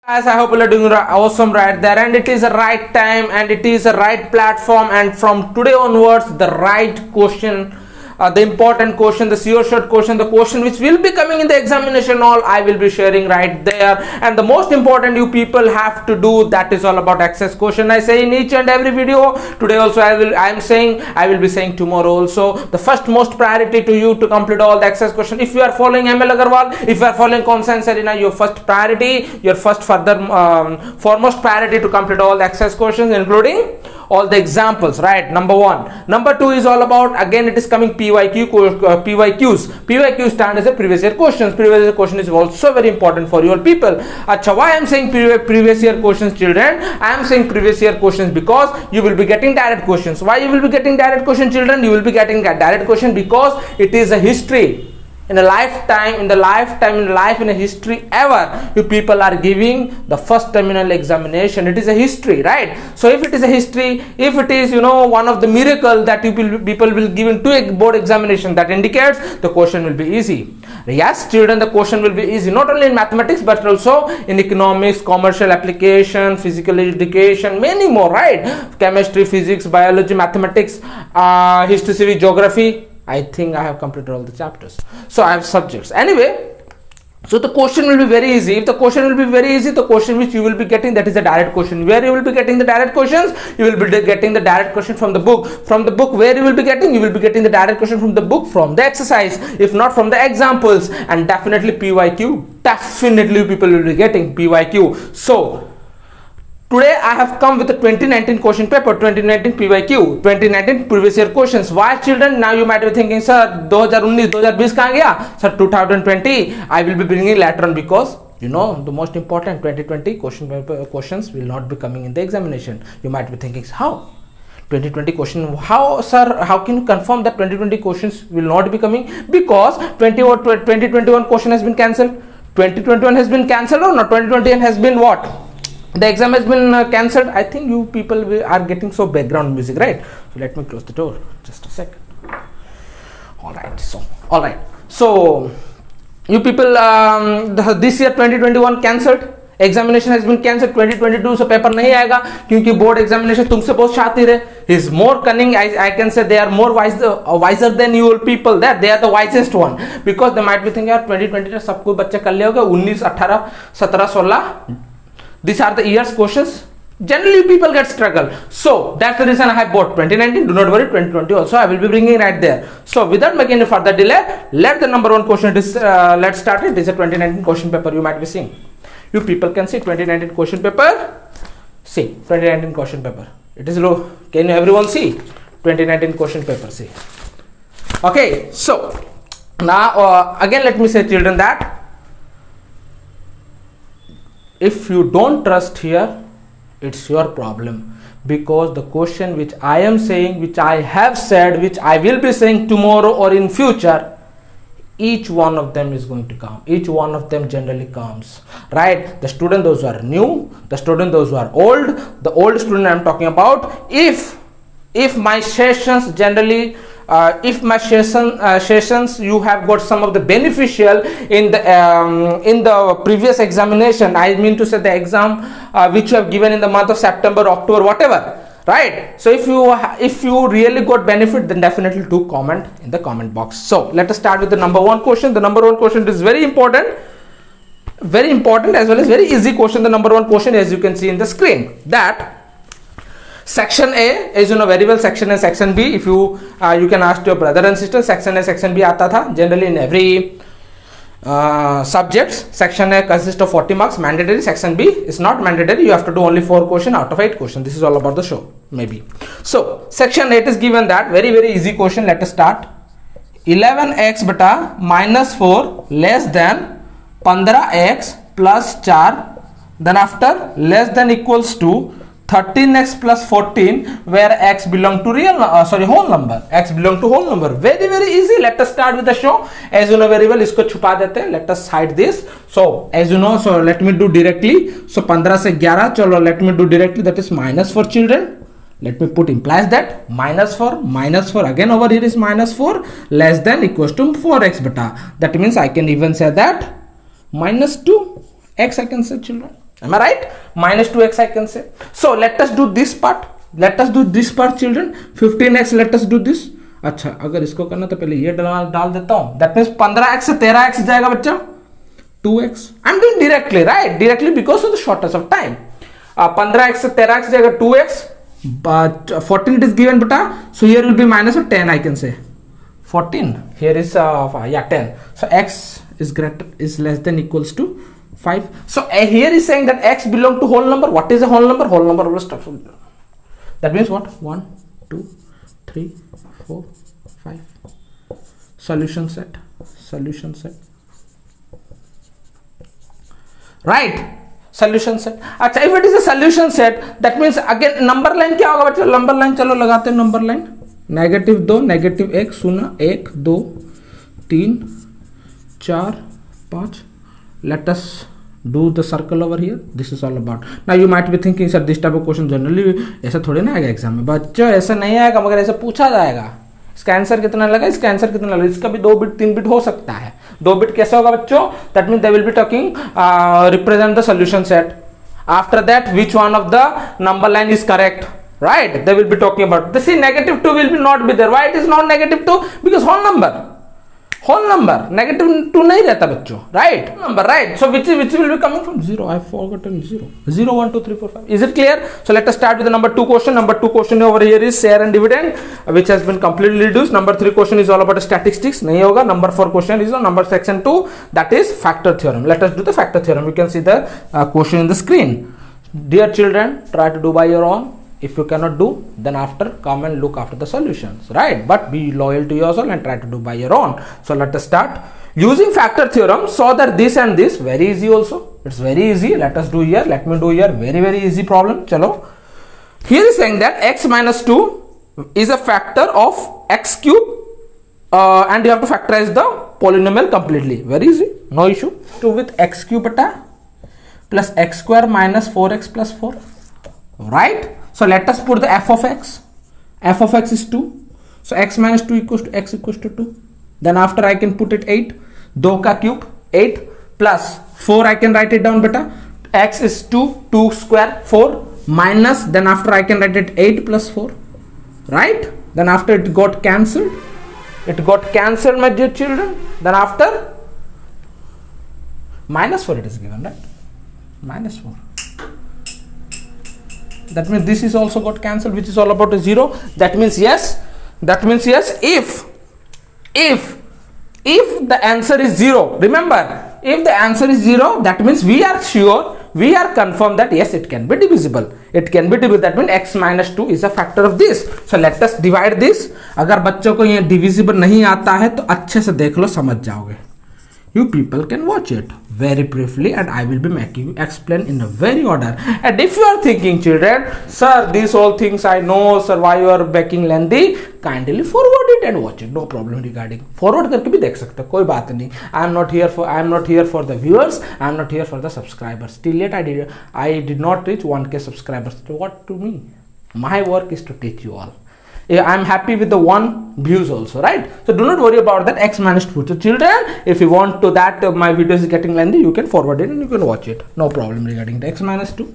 Guys, I hope you are doing awesome right there, and it is a right time and it is a right platform, and from today onwards the right question, the important question, the sure shot question, the question which will be coming in the examination, all I will be sharing right there. And the most important you people have to do, that is all about access question. I say in each and every video. Today also I will be saying tomorrow also. The first most priority to you to complete all the access question. If you are following ML Agarwal, if you are following Conscience Arena, your first priority, your first foremost priority to complete all the access questions, including all the examples, right? Number one. Number two is all about, again it is coming PYQs. PYQ stand as a previous year questions. Previous year question is also very important for your people. Acha, why I am saying previous year questions, children? I am saying previous year questions because you will be getting direct questions. Why you will be getting direct question, children? You will be getting a direct question because it is a history. In a lifetime, in a history ever, you people are giving the first terminal examination. It is a history, right? So if it is a history, if it is, one of the miracle that people will give in two board examination, that indicates the question will be easy. Yes, children, the question will be easy, not only in mathematics, but also in economics, commercial application, physical education, many more, right? Chemistry, physics, biology, mathematics, history, civics, geography. I think I have completed all the chapters. So I have subjects. Anyway, so the question will be very easy. If the question will be very easy, the question which you will be getting, that is a direct question. Where you will be getting the direct questions? You will be getting the direct question from the book. From the book, where you will be getting? You will be getting the direct question from the book, from the exercise, if not from the examples. And definitely PYQ. Definitely people will be getting PYQ. So today I have come with the 2019 question paper, 2019 PYQ, 2019 previous year questions. Why, children? Now you might be thinking, sir, 2019, 2020 kahan gaya? Sir, 2020 I will be bringing later on, because the most important 2020 question paper questions will not be coming in the examination. You might be thinking, how? 2020 question, how, sir? How can you confirm that 2020 questions will not be coming? Because 2021 question has been cancelled. 2021 has been cancelled or not? 2021 has been what? The exam has been cancelled. I think you people are getting so background music, right? So let me close the door just a second. All right, so you people, this year 2021 cancelled, examination has been cancelled. 2022 से paper नहीं आएगा क्योंकि board examination तुमसे बहुत शातिर है. He is more cunning. I can say they are more wiser than you people. They are the wisest one, because they might be thinking यार 2020 में सब कुछ बच्चे कर लिया होगा. 19, 18, 17, 16. These are the years questions. Generally people get struggle. So that's the reason I have bought 2019. Do not worry, 2020 also I will be bringing right there. So without making any further delay, let the number one question, let's start it. This is a 2019 question paper you might be seeing. You people can see 2019 question paper. See 2019 question paper. It is low. Can everyone see 2019 question paper? See. Okay. So now again let me say, children, that if you don't trust here, it's your problem, because the question which I am saying, which I have said, which I will be saying tomorrow or in future, each one of them is going to come. Each one of them generally comes, right? The student, those who are new, the student, those who are old, the old student I am talking about. If my sessions generally, if my sessions you have got some of the beneficial in the previous examination, I mean to say the exam which you have given in the month of September, October, whatever, right? So if you really got benefit, then definitely do comment in the comment box. So let us start with the number one question. The number one question is very important as well as very easy question. The number one question, as you can see in the screen, that Section A, as you know very well, Section A, Section B. If you can ask your brother and sister, Section A, Section B आता था generally in every subjects. Section A consists of 40 marks, mandatory. Section B is not mandatory. You have to do only 4 questions out of 8 questions. This is all about the show, maybe. So Section 8 is given that very easy question. Let us start. 11x बटा -4 less than 15x plus 4. Then after less than equals to 13x plus 14, where x belong to whole number. X belong to whole number. Very easy. Let us start with the show. As you know very well, इसको छुपा देते हैं. Let us hide this. So as you know, so let me do directly. So 15 से 11, चलो let me do directly. That is -4, children. Let me put implies that -4 again over here is -4 less than equals to 4x beta. That means I can even say that -2x I can say, children. Am I right? Minus 2x I can say. So let us do this part. Let us do this part children. 15x let us do this. अच्छा अगर इसको करना तो पहले ये डाल देता हूं. That means 15x से 13x जाएगा बच्चा 2x. I'm doing directly, right? Directly because of the shortness of time. 15x से 13x जाएगा 2x. But 14 it is given beta. So here will be minus of 10 I can say. 14. Here is 10. So x is less than equals to 5. So here is saying that x belong to whole number. What is a whole number? Whole number always starts with 0. That means what? 1, 2, 3, 4, 5. Solution set. Solution set. Right? Solution set. अच्छा, if it is a solution set, that means again number line क्या होगा बच्चों? Number line चलो लगाते हैं number line. -2, -1, 0, 1, 2, 3, 4, 5. Let us do the circle over here. This is all about. Now you might be thinking sir this type of question generally ऐसा थोड़े ना आएगा एग्जाम में. बच्चों ऐसा नहीं आएगा मगर ऐसा पूछा जाएगा. इसका आंसर कितना लगा, इसका आंसर कितना लगा, इसका भी 2 बिट 3 बिट हो सकता है. 2 बिट कैसे होगा बच्चों? That mean they will be talking represent the solution set. After that which one of the number line is correct, right? They will be talking about this. See, -2 will be not be there. Why it is not -2? Because whole number -2 नहीं रहता बच्चों, right? Number, right? So which will be coming from 0. I forgotten 0. 0, 1, 2, 3, 4, 5. Is it clear? So let us start with the number 2 question. Number 2 question over here is share and dividend, which has been completely reduced. Number 3 question is all about statistics. नहीं होगा. Number 4 question is on number section 2. That is factor theorem. Let us do the factor theorem. You can see the question in the screen. Dear children, try to do by your own. If you cannot do, then after come and look after the solutions, right? But be loyal to yourself and try to do by your own. So let us start. Using factor theorem, saw that this and this very easy also. It's very easy. Let us do here. Let me do here. Very easy problem. Chalo. Here is saying that x minus 2 is a factor of x cube, and you have to factorize the polynomial completely. Very easy. No issue. 2 with x cube beta plus x square minus 4x plus 4. Right? So let us put the f of x. F of x is 2. So x minus 2 equals to x equals to 2. Then after I can put it 8. 2 का cube 8 plus 4 I can write it down beta. X is 2. 2 square 4 minus, then after I can write it 8 plus 4. Right? Then after it got cancelled. It got cancelled my dear children. Then after minus 4 it is given, right? Minus 4. That means this is also got cancelled, which is all about a 0. That means yes. If the answer is 0, remember, if the answer is 0, that means we are sure, we are confirmed that yes, it can be divisible. It can be divisible. That means x minus 2 is a factor of this. So let us divide this. अगर बच्चों को ये divisible नहीं आता है तो अच्छे से देख लो, समझ जाओगे. You people can watch it very briefly and I will be making you explain in a very order. And if you are thinking children, sir, these all things I know, sir, why you are making lengthy, kindly forward it and watch it. No problem regarding. Forward करके भी देख सकते हो, कोई बात नहीं. I am not here for the viewers. I am not here for the subscribers. Till yet I did not reach 1k subscribers. So what to me? My work is to teach you all. I am happy with the 1 views also, right? So do not worry about that x minus 2. So children, if you want to that my video is getting lengthy, you can forward it and you can watch it. No problem regarding the x minus 2.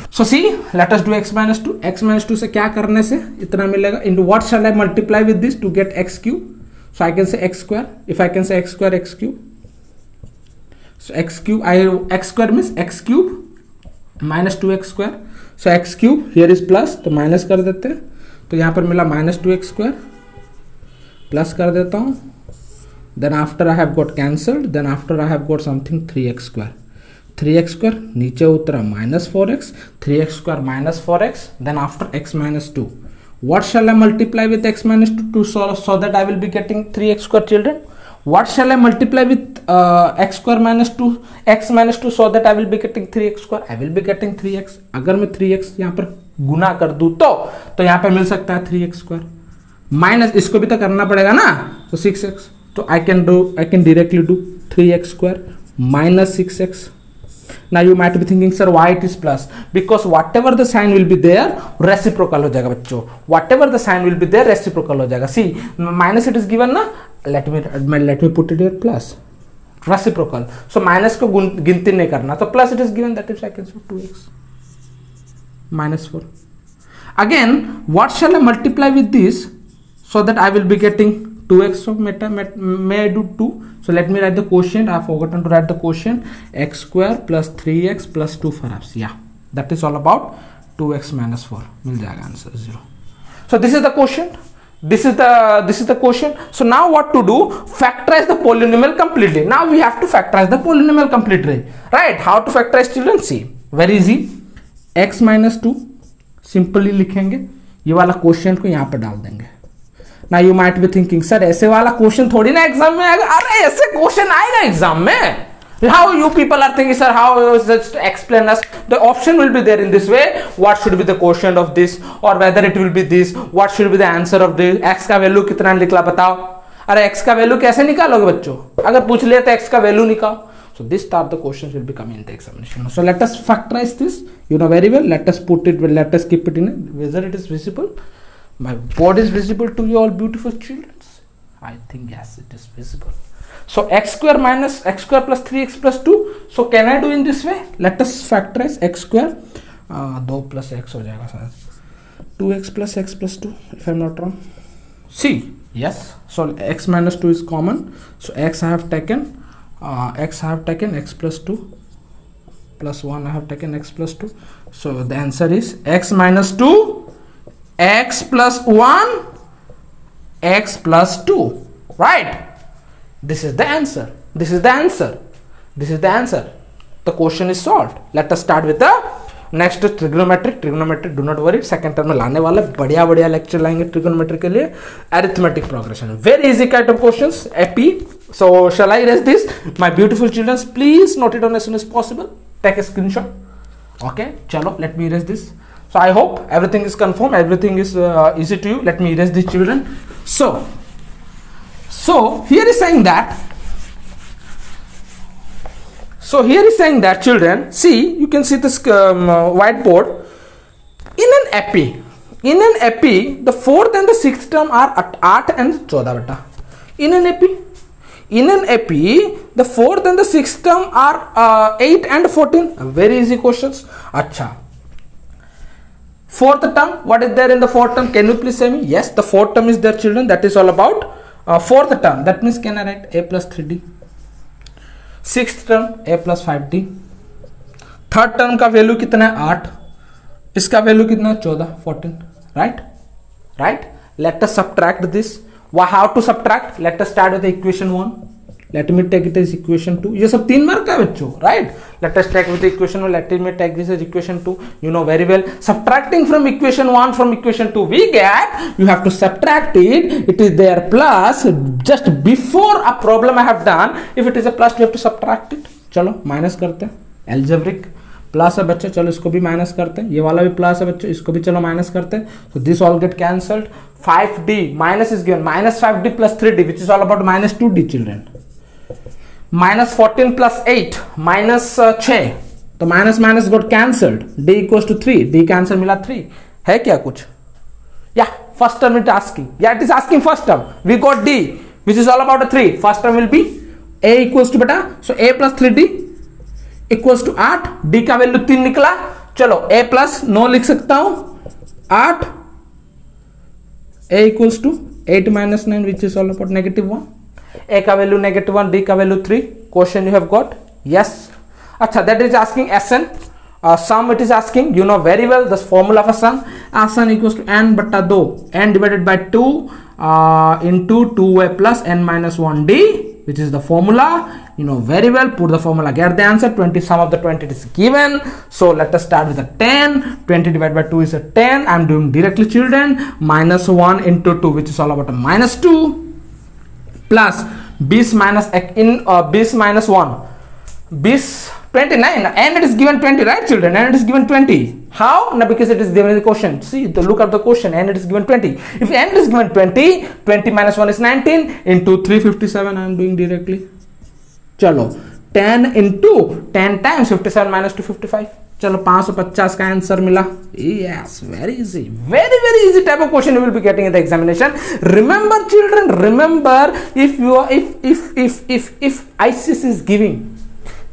So see, let us do x minus 2. X minus 2 से क्या करने से इतना मिलेगा? Into what shall I multiply with this to get x cube? So I can say x square. If I can say x square, x cube. So x cube, x square means x cube minus 2x square. So x cube here is plus, तो minus कर देते हैं. तो यहाँ पर मिला -2x square, plus कर देता हूँ. Then after I have got cancelled. Then after I have got something 3x square. 3x square नीचे उतरा -4x. 3x square -4x. Then after x minus 2. What shall I multiply with x minus 2 so that I will be getting 3x square children? What shall I multiply with x square minus 2 x minus 2 so that I will be getting 3x square? I will be getting 3x. अगर मैं 3x यहाँ पर गुना कर दूं तो यहाँ पर मिल सकता है 3x square माइनस इसको भी तो करना पड़ेगा ना, तो 6x. तो I can directly do 3x square minus 6x. Now you might be thinking, sir, why it is plus? Because whatever the sign will be there, reciprocal हो जाएगा बच्चों. Whatever the sign will be there, reciprocal हो जाएगा. See, minus it is given ना. Let me put it here plus. Reciprocal, so minus को गिनती नहीं करना, तो plus it is given, that is I can say 2x minus 4. Again, what shall I multiply with this so that I will be getting 2x? So may I do 2? So let me write the quotient. I have forgotten to write the quotient. X square plus 3x plus 2 perhaps. Yeah, that is all about 2x minus 4. मिल जाएगा answer 0. So this is the quotient. This is the quotient. So now what to do? Factorize the polynomial completely. Now we have to factorize the polynomial completely, right? How to factorize, children? See, very easy. x minus 2 simply लिखेंगे, ये वाला question को यहाँ पर डाल देंगे. ना you might be thinking sir ऐसे वाला क्वेश्चन थोड़ी ना एग्जाम में आएगा. अरे ऐसे क्वेश्चन आएगा एग्जाम में. How you people are thinking, sir, how just explain us? The option will be there in this way. What should be the quotient of this, or whether it will be this? What should be the answer of this? X का value कितना निकला बताओ. अरे x का value कैसे निकालोगे बच्चों? अगर पूछ लिया तो x का वैल्यू निकालो. So this are the questions will be coming in the examination. So let us factorize this. You know very well. Let us put it. Let us keep it in. Whether it is visible, my board is visible to you all beautiful children. I think yes, it is visible. So x square minus x square plus 3x plus 2. So can I do in this way? Let us factorize x square. 2 plus x हो जाएगा शायद. 2x plus x plus 2 if I am not wrong. See, yes. So x minus 2 is common. So x I have taken. X I have taken x plus 2 plus 1 I have taken x plus 2. So the answer is x minus 2 x plus 1 x plus 2, right? This is the answer. This is the answer. This is the answer. The question is solved. Let us start with the next trigonometric. Do not worry, second term में लाने वाले बढ़िया lecture लाएंगे trigonometry के लिए. Arithmetic progression, very easy kind of questions. AP. So shall I erase this? My beautiful children, please note it down as soon as possible. Take a screenshot. Okay, chalo, let me erase this. So I hope everything is confirmed, everything is easy to you. Let me erase these children. So here is saying that. So here is saying that, children, see, you can see this whiteboard. In an AP, the fourth and the sixth term are at 8 and 14 beta. In an AP, the fourth and the sixth term are 8 and 14. Very easy questions. Acha. Fourth term, what is there in the fourth term? Can you please say me? Yes, the fourth term is there, children. That is all about fourth term. That means can I write a plus 3d? Sixth term a plus 5d. Third term का value कितना है 8, इसका value कितना है 14, 14, right? Let us subtract this. How to subtract? Let us start with the equation 1. Let me take it as equation 2. ये सब 3 mark का बच्चों, right? Let us take with the equation 1. Let me take this as equation 2. You know very well. Subtracting from equation 1 from equation 2, we get, you have to subtract it. It is there plus. Just before a problem I have done, if it is a plus, you have to subtract it. चलो minus करते हैं. Algebraic plus है बच्चे, चलो इसको भी minus करते हैं. ये वाला भी प्लस है बच्चे, इसको भी चलो माइनस करते हैं. So this all get cancelled. 5d minus is given, minus 5d plus 3d, which is all about minus 2d, children. Minus 14 plus 8 minus 6, तो minus minus got cancelled. d equals to 3, d का answer मिला 3. है क्या कुछ? या first term it asking, या it is asking first term. We got d which is all about a 3. First term will be a equals to बेटा, so a plus 3d equals to 8. d का value 3 निकला. चलो a plus 9 लिख सकता हूं 8. a equals to 8 minus 9 which is all about -1. a का value -1, d का value 3. Question you have got. Yes. अच्छा, that is asking sn. Sum it is asking, you know very well the formula of a sum. Sn equals to n बट्टा 2, n divided by 2 into 2a plus n minus 1d, which is the formula. You know very well. Put the formula, get the answer. 20, sum of the 20 is given. So let us start with a 10. 20 divided by 2 is a 10. I am doing directly, children. Minus 1 into 2, which is all about a minus 2, plus bis minus bis minus 1, bis 29, and it is given 20, right children? And it is given 20. How? No, because it is given in the question. See, look at the question, and it is given 20. If n is given 20, 20 minus 1 is 19 into 357. I am doing directly. Chalo, 10 into 10 times 57 minus 255. चलो 550 का answer मिला. Yes, very easy, very very easy type of question you will be getting in the examination. Remember children, remember if you are if ICSE is giving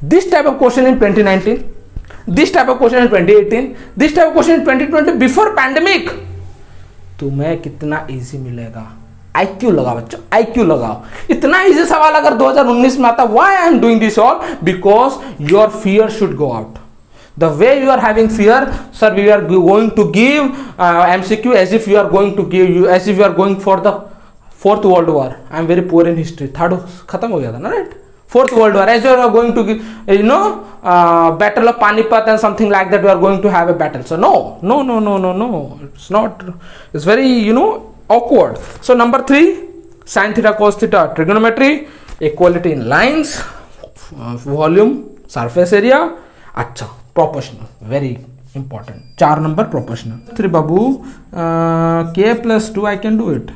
this type of question in 2019, this type of question in 2018, this type of question in 2020 before pandemic, तुम्हें कितना easy मिलेगा. IQ लगाओ बच्चों, IQ लगाओ. इतना easy सवाल अगर 2019 में आता, why I am doing this all? Because your fear should go out. The way you are having fear, sir, we are going to give MCQ as if you are going to give you, as if you are going for the 4th World War. I am very poor in history. Third खत्म हो गया था ना, right? 4th World War, as you are going to give, Battle of Panipat and something like that, you are going to have a battle. So no, it's not, it's very, awkward. So number 3, sin theta cos theta, trigonometry, equality in lines, volume, surface area, अच्छा, proportional, very important. 4 number proportional. 3 babu, k plus 2 I can do it,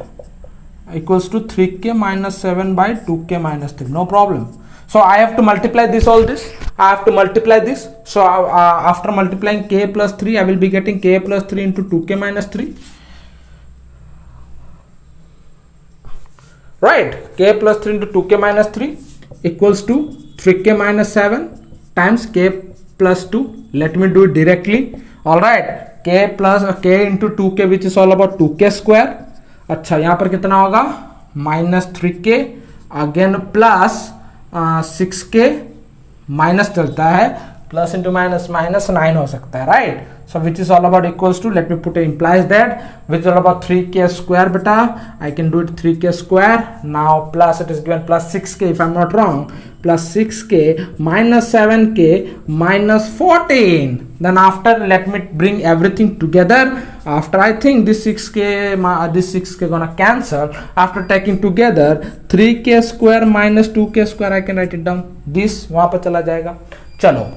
equals to 3k minus 7 by 2k minus 3, no problem. So I have to multiply this, all this, I have to multiply this. So after multiplying k plus 3, I will be getting k plus 3 into 2k minus 3. Right, k plus 3 into 2k minus 3 equals to 3k minus 7 times k plus 2. Let me do it directly. All right, k plus k into 2k, which is all about 2k square. अच्छा, यहाँ पर कितना होगा, minus 3k again plus 6k minus चलता है, plus into minus minus 9 हो सकता है, right. So which is all about equals to, let me put it, implies that, which is all about 3k square beta, I can do it 3k square. Now plus it is given plus 6k if I'm not wrong, plus 6k minus 7k minus 14. Then after, let me bring everything together. After I think this 6k gonna cancel. After taking together 3k square minus 2k square, I can write it down. This वहां पर चला जाएगा. चलो,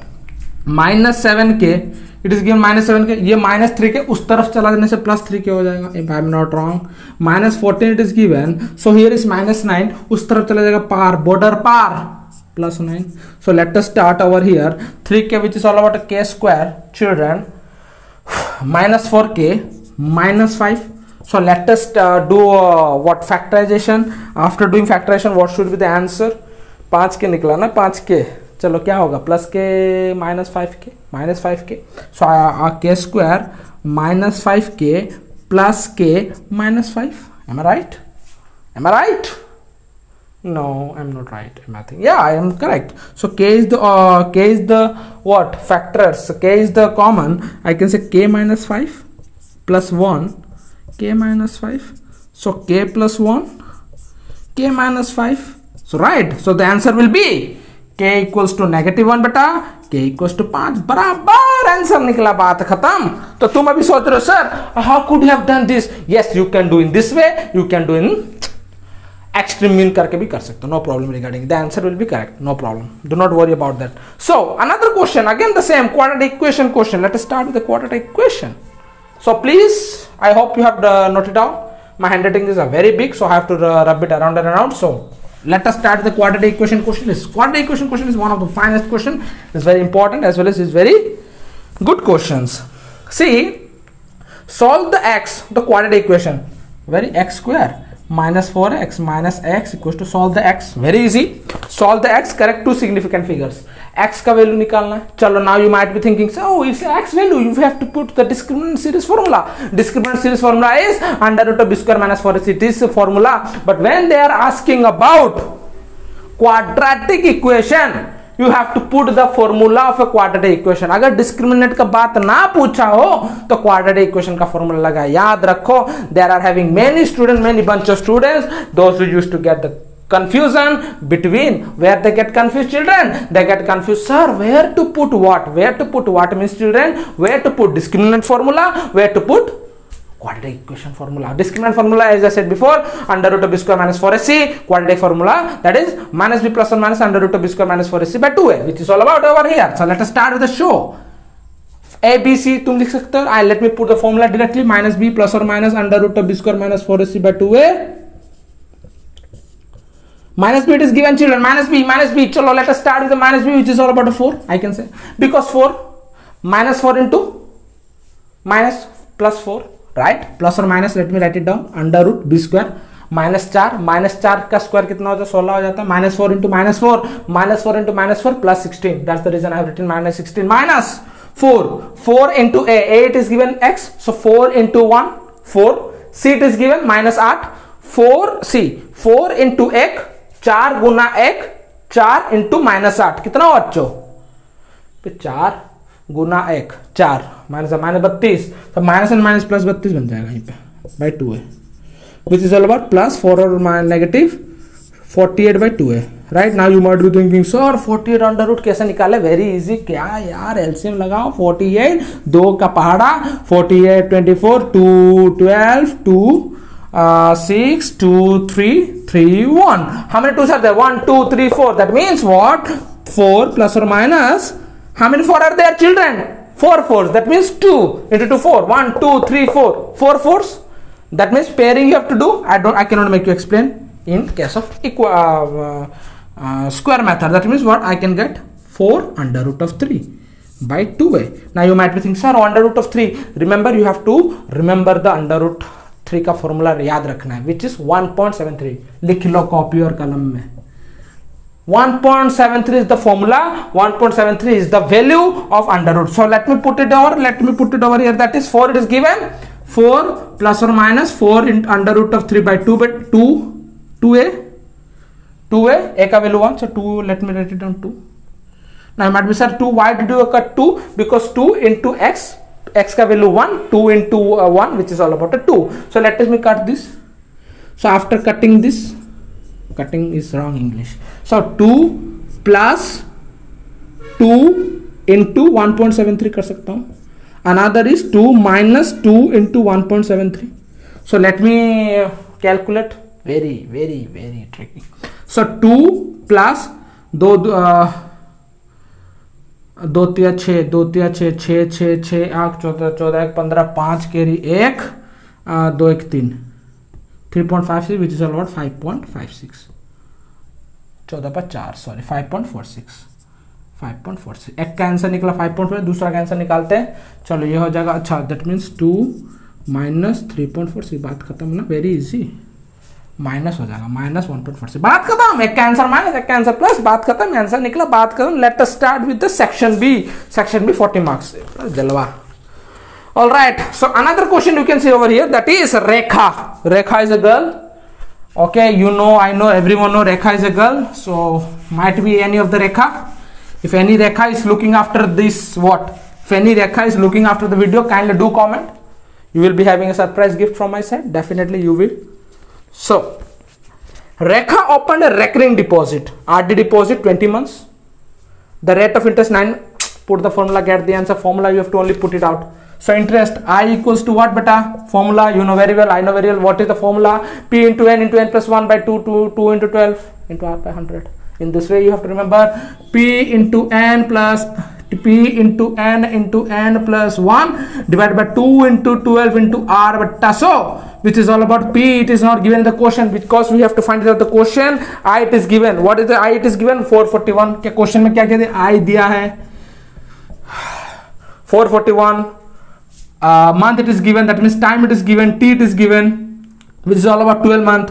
minus 7k, it is given minus 7k, ये minus 3k उस तरफ चला जाने से प्लस 3k हो जाएगा, if I am not wrong. Minus 14 it is given, so here is minus 9, उस तरफ चला जाएगा पार, बॉर्डर पार, plus 9. So let us start over here. 3k which is all about k square, children, minus 4k minus 5. So let us do what, factorisation. After doing factorisation what should be the answer. 5k निकला ना, 5k, चलो क्या होगा, plus के minus 5k. So k square minus 5k plus k minus 5. Am I right? No, I'm not right. I think, yeah, I am correct. So k is the what factor? So k is the common. I can say k minus 5 plus 1, k minus 5. So k plus 1, k minus 5. So right. So the answer will be k equals to -1 बटा k equals to 5. बराबर answer निकला, बात खत्म. तो तुम अभी सोच रहे हो, sir how could you have done this. Yes, you can do in this way, you can do in extreme mean करके भी कर सकते हो, no problem. Regarding the answer will be correct, no problem, do not worry about that. So another question, again the same quadratic equation question. Let us start with the quadratic equation. So please, I hope you have noted down. My handwriting is very big, so I have to rub it around and around. So let us start the quadratic equation question. This quadratic equation question is one of the finest question. It's very important as well as it's very good questions. See, solve the quadratic equation. Very x square minus 4x minus x equals to, solve the x. Very easy. Solve the x, correct two significant figures. X का value निकालना है. चलो, now you might be thinking, so if x value you have to put the discriminant series formula. Discriminant series formula is under root of b square minus 4ac. It is formula. But when they are asking about quadratic equation, you have to put the formula of a quadratic equation. अगर discriminant का बात ना पूछा हो तो quadratic equation का formula लगा. याद रखो, there are having many students, many bunch of students, those who used to get the confusion between, where they get confused, children, they get confused, sir, where to put what means, children, where to put discriminant formula, where to put quadratic equation formula. Discriminant formula, as I said before, under root of b square minus 4ac. Quadratic formula, that is minus b plus or minus under root of b square minus 4ac by 2a, which is all about over here. So let us start with the show. A B C तुम लिख सकते हो. Let me put the formula directly, minus b plus or minus under root of b square minus 4ac by 2a. Minus b, it is given, children, minus b. Chalo, let us start with the minus b, which is all about a 4, I can say, because 4 -4 into minus plus 4, right? Plus or minus, let me write it down, under root b square -4 का square कितना होता है 16 हो जाता है, -4 into -4 into -4 plus 16. That's the reason I have written -16 minus 4 into a it is given x, so 4 into 1 4, c it is given -8 4 into 1 4 Guna 1 4 into -8 कितना हो बच्चों? 4 गुना 1 4 -32, तो माइनस एंड माइनस प्लस 32 बन जाएगा यहीं पे by 2a, which is all about plus 4 or negative 48 by 2a. Right now you might be thinking sir 48 under root कैसे निकाले? वेरी इजी, क्या यार एलसीएम लगाओ, 48 2 का पहाड़ा 48 24 2 12 2 6 2 3 3 1. How many 2s are there? 1 2 3 4. That means what? 4 plus or minus, how many 4 are there children? 4 4s. That means 2 into 2 4 1 2 3 4 4 4s. That means pairing you have to do. I cannot make you explain in case of square method. That means what? I can get 4 under root of 3 by 2a. Now you might be thinking sir under root of 3. Remember, you have to remember the under root 3 का formula याद रखना है, which is 1.73. लिख लो copy और कलम में. 1.73 is the formula. 1.73 is the value of under root. So let me put it over here. That is 4 it is given. 4 plus or minus 4 in under root of 3 by 2 by 2a a का value 1, so 2, let me write it down 2. Now you might be sir 2, why did you cut 2? Because 2 into x का value 1, 2 into 1 which is all about a 2. So let me cut this. So after cutting this, cutting is wrong English, so 2 plus 2 into 1.73 कर सकता हूँ. Another is 2 minus 2 into 1.73. So let me calculate. Very tricky. So 2 plus 2 3 6 2 3 6 6 6 6 8 14 14 15 5 carry 1 2 1 3 3.56 which is about 5.56 14 पर 4 sorry 5.46 एक का answer निकला 5.4, दूसरा का answer निकालते हैं. चलो ये हो जाएगा. अच्छा दैट मीन्स 2 माइनस 3.4, बात खत्म ना, वेरी इजी. माइनस हो जाएगा -1.4, बात खत्म. एक का आंसर माइनस, एक का आंसर प्लस, बात खत्म. आंसर निकला, बात खत्म. Let us start with the section B. Section B 40 marks जलवा. Alright, so another question you can see over here, that is Rekha. Rekha is a girl. Okay, you know, I know, everyone know Rekha is a girl. So might be any of the Rekha. If any Rekha is looking after this, what? If any Rekha is looking after the video, kindly do comment. You will be having a surprise gift from my side. Definitely you will. So, Rekha opened a recurring deposit. RD deposit 20 months. The rate of interest 9. Put the formula, get the answer. Formula you have to only put it out. So interest I equals to what beta? Formula you know very well, I know very well. What is the formula? P into n plus 1 by 2 into 12 into r by 100. In this way you have to remember P into n plus plus 1 divided by 2 into 12 into r beta. So which is all about P. It is not given in the question because we have to find it out the question. I it is given. What is the I? It is given 441. क्या question में क्या कहते हैं? I दिया है 441. Month it is given, that means time it is given, t it is given, which is all about 12 month.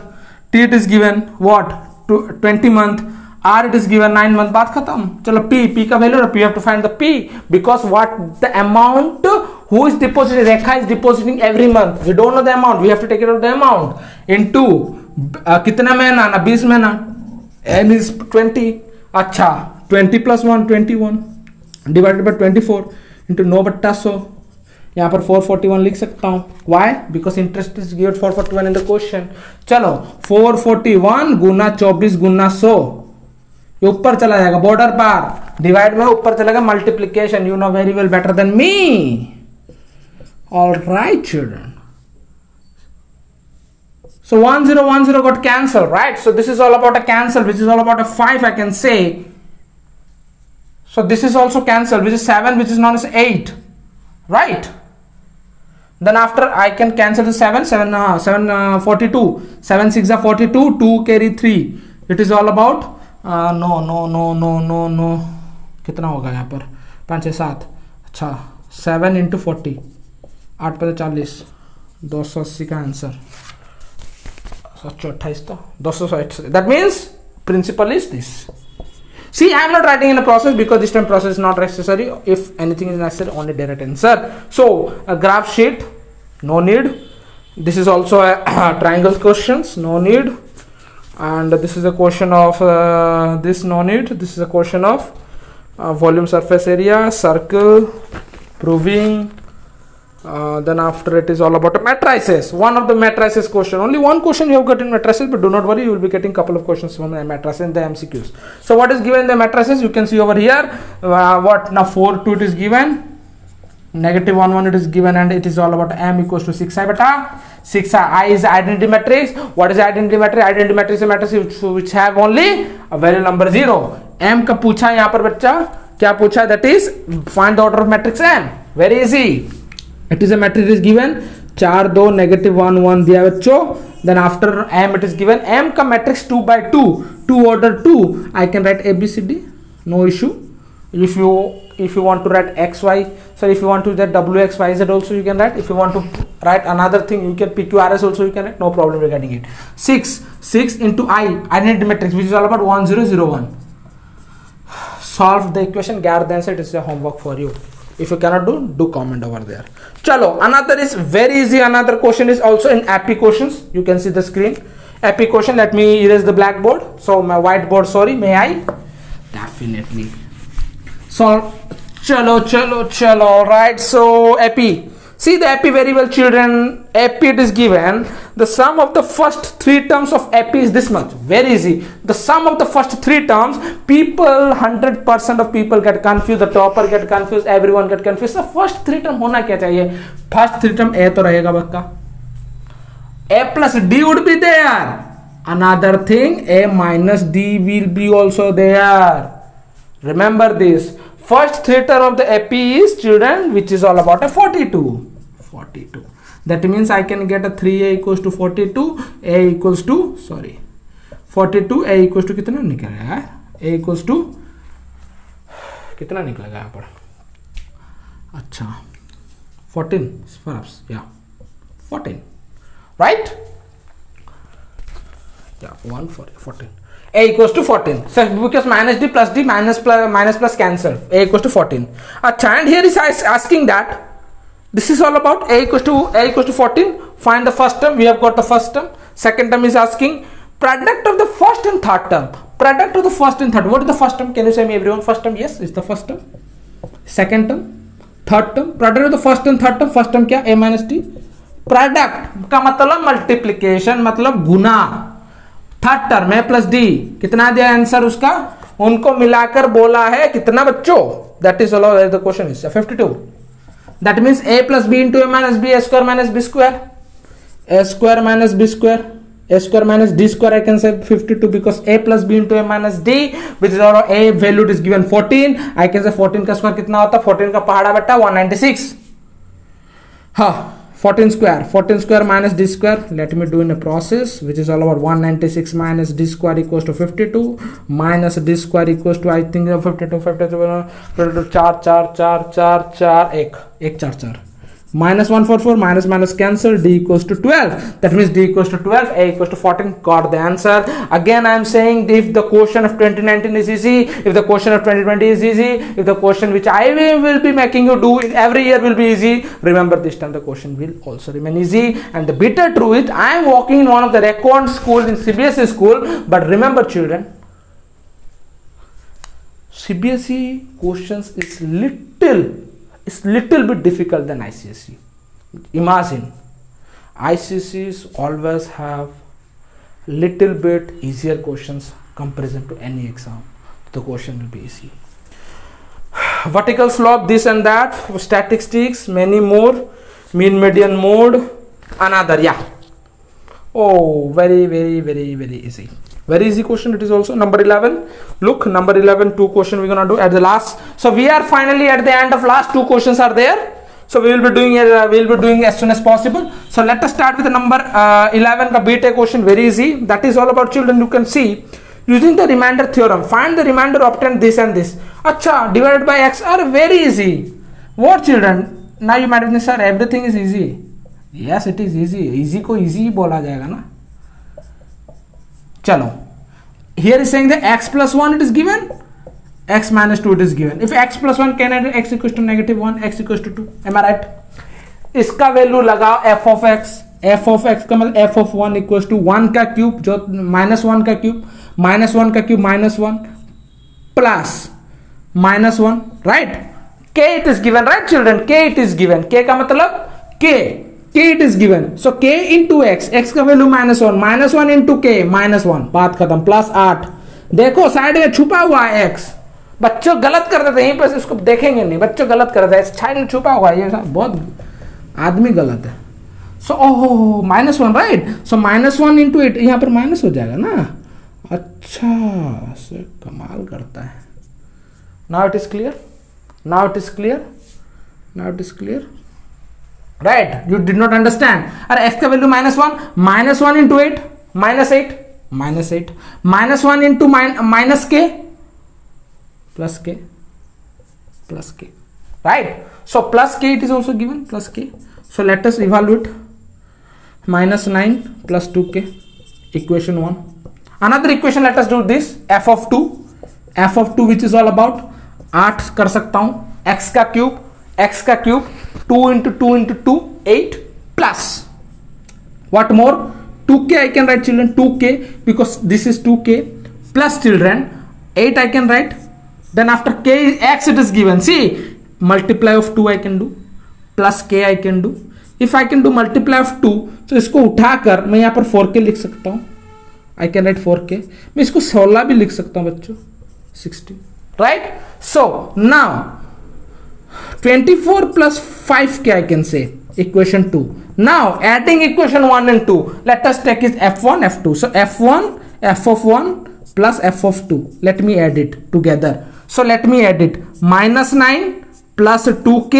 T it is given what? 20 month. R it is given 9 month. बात खत्म. चलो P का value, you have to find the P because what the amount who is depositing, Rekha is depositing every month. We don't know the amount, we have to take it out the amount into कितना महीना ना 20 महीना, n is 20. अच्छा 20 plus 1 21 divided by 24 into 9 बट्टा 100. यहाँ पर 441 लिख सकता हूँ. Why? Because interest is given 441 in the question. चलो 441 गुना 24 गुना 100 ये ऊपर चला जाएगा बॉर्डर पार, डिवाइड में ऊपर चलेगा multiplication. You know very well better than me. Alright children, so 1010 got cancelled, right? So this is all about a cancel, which is all about a 5 I can say. So this is also cancelled, which is 7, which is known as 8, right? Then after I can cancel the 7 42, 7 6 are 42, 2 carry 3. It is all about no कितना होगा यहाँ पर 5 6 7 अच्छा 7 into 40, 8 पे 40, 280 का answer 728 तो 280. That means principle is this. See, I am not writing in a process because this time process is not necessary. If anything is necessary, only direct answer. So a graph sheet, no need. This is also a triangle questions, no need. And this is a question of this, no need. This is a question of volume, surface area, circle, proving. Then after it is all about matrices. One of the matrices question. Only one question you have got in matrices, but do not worry, you will be getting couple of questions from the matrices in the MCQs. So what is given in the matrices? You can see over here. What now? 4 2 it is given. Negative 1 1 it is given, and it is all about m equals to 6i beta 6i. I is identity matrix. What is identity matrix? Identity matrix is a matrix which have only a value number 0. M का पूछा यहाँ पर बच्चा, क्या पूछा? That is find the order of matrix M. Very easy. It is a matrix is given 4 2 negative 1 1 दिया बच्चों. Then after M it is given M का matrix 2 by 2, 2 order 2. I can write A B C D, no issue. If you want to write X Y, so if you want to write W X Y Z also you can write. If you want to write another thing, you can P Q R S also you can write. No problem regarding it. 6 into I identity matrix, which is all about 1 0 0 1. Solve the equation, get the answer. It is a homework for you. If you cannot do comment over there. Chalo, another is very easy. Another question is also in AP questions. You can see the screen. AP question. Let me erase the blackboard. So my whiteboard. Sorry. May I? Definitely. So chalo. Right. So AP. See the AP very well, children. AP it is given. The sum of the first 3 terms of AP is this much. Very easy. The sum of the first 3 terms. People, 100% of people get confused. The topper get confused. Everyone get confused. So first 3 term होना क्या चाहिए? First 3 term A तो रहेगा बक्का. A plus D would be there. Another thing, A minus D will be also there. Remember this. First 3 term of the AP is, children, which is all about a 42. That means I can get a 3A equals to 42. A equals to 42. A equals to कितना निकलेगा यार? A equals to कितना निकलेगा यहाँ पर? अच्छा 14 perhaps, yeah, 14, right? Yeah, 14. A equals to 14. So because minus D plus D minus plus cancel. A equals to 14. And here is asking that this is all about A equals to 14. Find the first term. We have got the first term. Second term is asking product of the first and third term. Product of the first and third. What is the first term? Can you say me everyone? First term, yes, it's the first term. Second term, third term. Product of the first and third term. First term क्या? A minus D. Product का मतलब multiplication, मतलब गुना. Third term है plus D, कितना दिया answer उसका? उनको मिलाकर बोला है कितना बच्चों? That is all the question is 52. That means a plus b into a minus b, a square minus b square, a square minus b square, a square minus d square. I can say 52 because a plus b into a minus d, which is all a value is given 14. I can say 14 का square कितना होता? 14 का पहाड़ा बेटा 196. हाँ, 14 square minus d square. Let me do in a process, which is all about 196 minus d square equals to 52 minus d square equals to, I think 52 4 4 minus 144 minus cancel, d equals to 12. That means d equals to 12, a equals to 14. Got the answer. Again I am saying, if the question of 2019 is easy, if the question of 2020 is easy, if the question which I will be making you do every year will be easy, remember this time the question will also remain easy. And the bitter truth, I am working in one of the record school in CBSE school, but remember children, CBSE questions is little bit difficult than ICSE. Imagine, ICSEs always have little bit easier questions comparison to any exam. The question will be easy. Vertical slope, this and that, statistics, many more, mean median mode, another, yeah. Oh, very easy. Very easy question it is also. Number 11. Look, number 11, 2 questions we're gonna do at the last. So we are finally at the end of last 2 questions are there. So we will be doing as soon as possible. So let us start with the number 11 ka BTech question. Very easy. That is all about children. You can see using the remainder theorem. Find the remainder obtained this and this. Acha, divided by x are very easy. What children? Now you might be saying, sir, everything is easy. Yes, it is easy. Easy को easy ही बोला जाएगा ना. चलो. Here is saying that x plus 1 it is given, x minus 2 it is given. If x plus 1 can add x equals to negative 1, x equals to 2. Am I right? इसका value लगाओ f of x. f of x का मतलब f of 1 equals to 1 का cube जो minus 1 का cube, minus 1 का cube minus 1 plus minus 1, right? k it is given, right children? k it is given. k का मतलब k it is given. So k into x, x का value minus 1 into k minus 1, बात खत्म. Plus 8. देखो side में छुपा हुआ है x. बच्चों गलत कर देते हैं, यहीं पर इसको देखेंगे नहीं, बच्चों गलत कर देते हैं, साइड में छुपा हुआ है, ये बहुत आदमी गलत है. सो ओहो -1, राइट? सो -1 इंटू 8, यहाँ पर माइनस हो जाएगा ना. अच्छा से कमाल करता है. Now it is clear, now it is clear, now it is clear, right? You did not understand. अरे x का वैल्यू -1 इंटू 8 -8 -1 इंटू माइनस के प्लस के, right? So plus k it is also given, plus k. So let us evaluate. -9 plus 2k, equation 1. Another equation, let us do this. f of 2 which is all about 8 कर सकता हूं, x का cube 2 into 2 into 2 8 plus what more, 2k I can write children, 2k because this is 2k plus children 8 I can write. Then after k x it is given. See, multiply of 2 I can do, plus k I can do. If I can do multiply of 2, तो इसको उठाकर मैं यहाँ पर 4k लिख सकता हूँ. I can write 4k. मैं इसको 16 भी लिख सकता हूँ बच्चों, 16, right? So now 24 plus 5k I can say, equation 2. Now adding equation 1 and 2, let us take is f1 f2. So f1 f of 1 plus f of 2. Let me add it together. So let me add it. -9 plus 2k.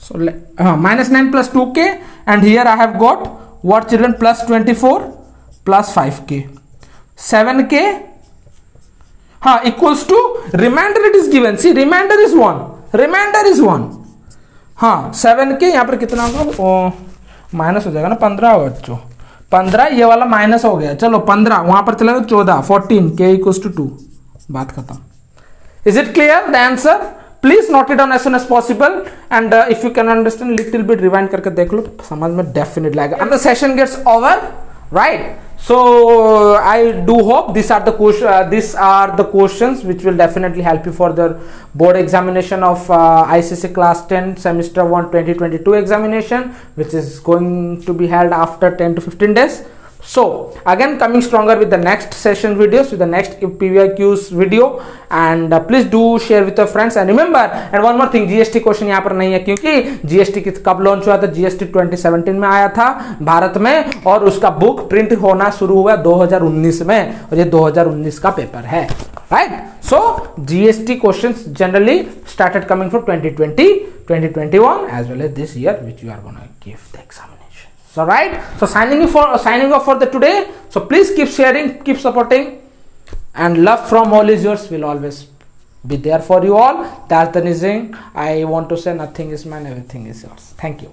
So -9 plus 2k, and here I have got what children, plus 24 plus 5k, 7k equals to remainder it is given. See, remainder is 1. 7k यहाँ पर कितना होगा, minus हो जाएगा ना, 15 होगा बच्चों, 15, ये वाला माइनस हो गया. चलो 15 वहां पर चला गया, 14, 14, k equals to 2, बात खत्म. Is it clear the answer? Please note it down as soon as possible, and if you can understand little bit, rewind करके देख लो, समझ में definitely आएगा. And the session gets over, right? So I do hope these are the questions which will definitely help you for the board examination of ICC class 10 semester 1 2022 examination, which is going to be held after 10 to 15 days. So again, coming stronger with the next session videos, with the next PVIQs video, and please do share with your friends. And remember, and one more thing, GST question यहाँ पर नहीं है, क्योंकि GST कब launch हुआ था? GST 2017 में आया था भारत में, और उसका बुक प्रिंट होना शुरू हुआ 2019 में, और ये 2019 का पेपर है, right? So GST questions generally started coming from 2020, 2021 as well as this year, which you are gonna give the examination. So right, so signing off for the today. So please keep sharing, keep supporting, and love from all is yours. Will always be there for you all. That's the reason I want to say, nothing is mine, everything is yours. Thank you.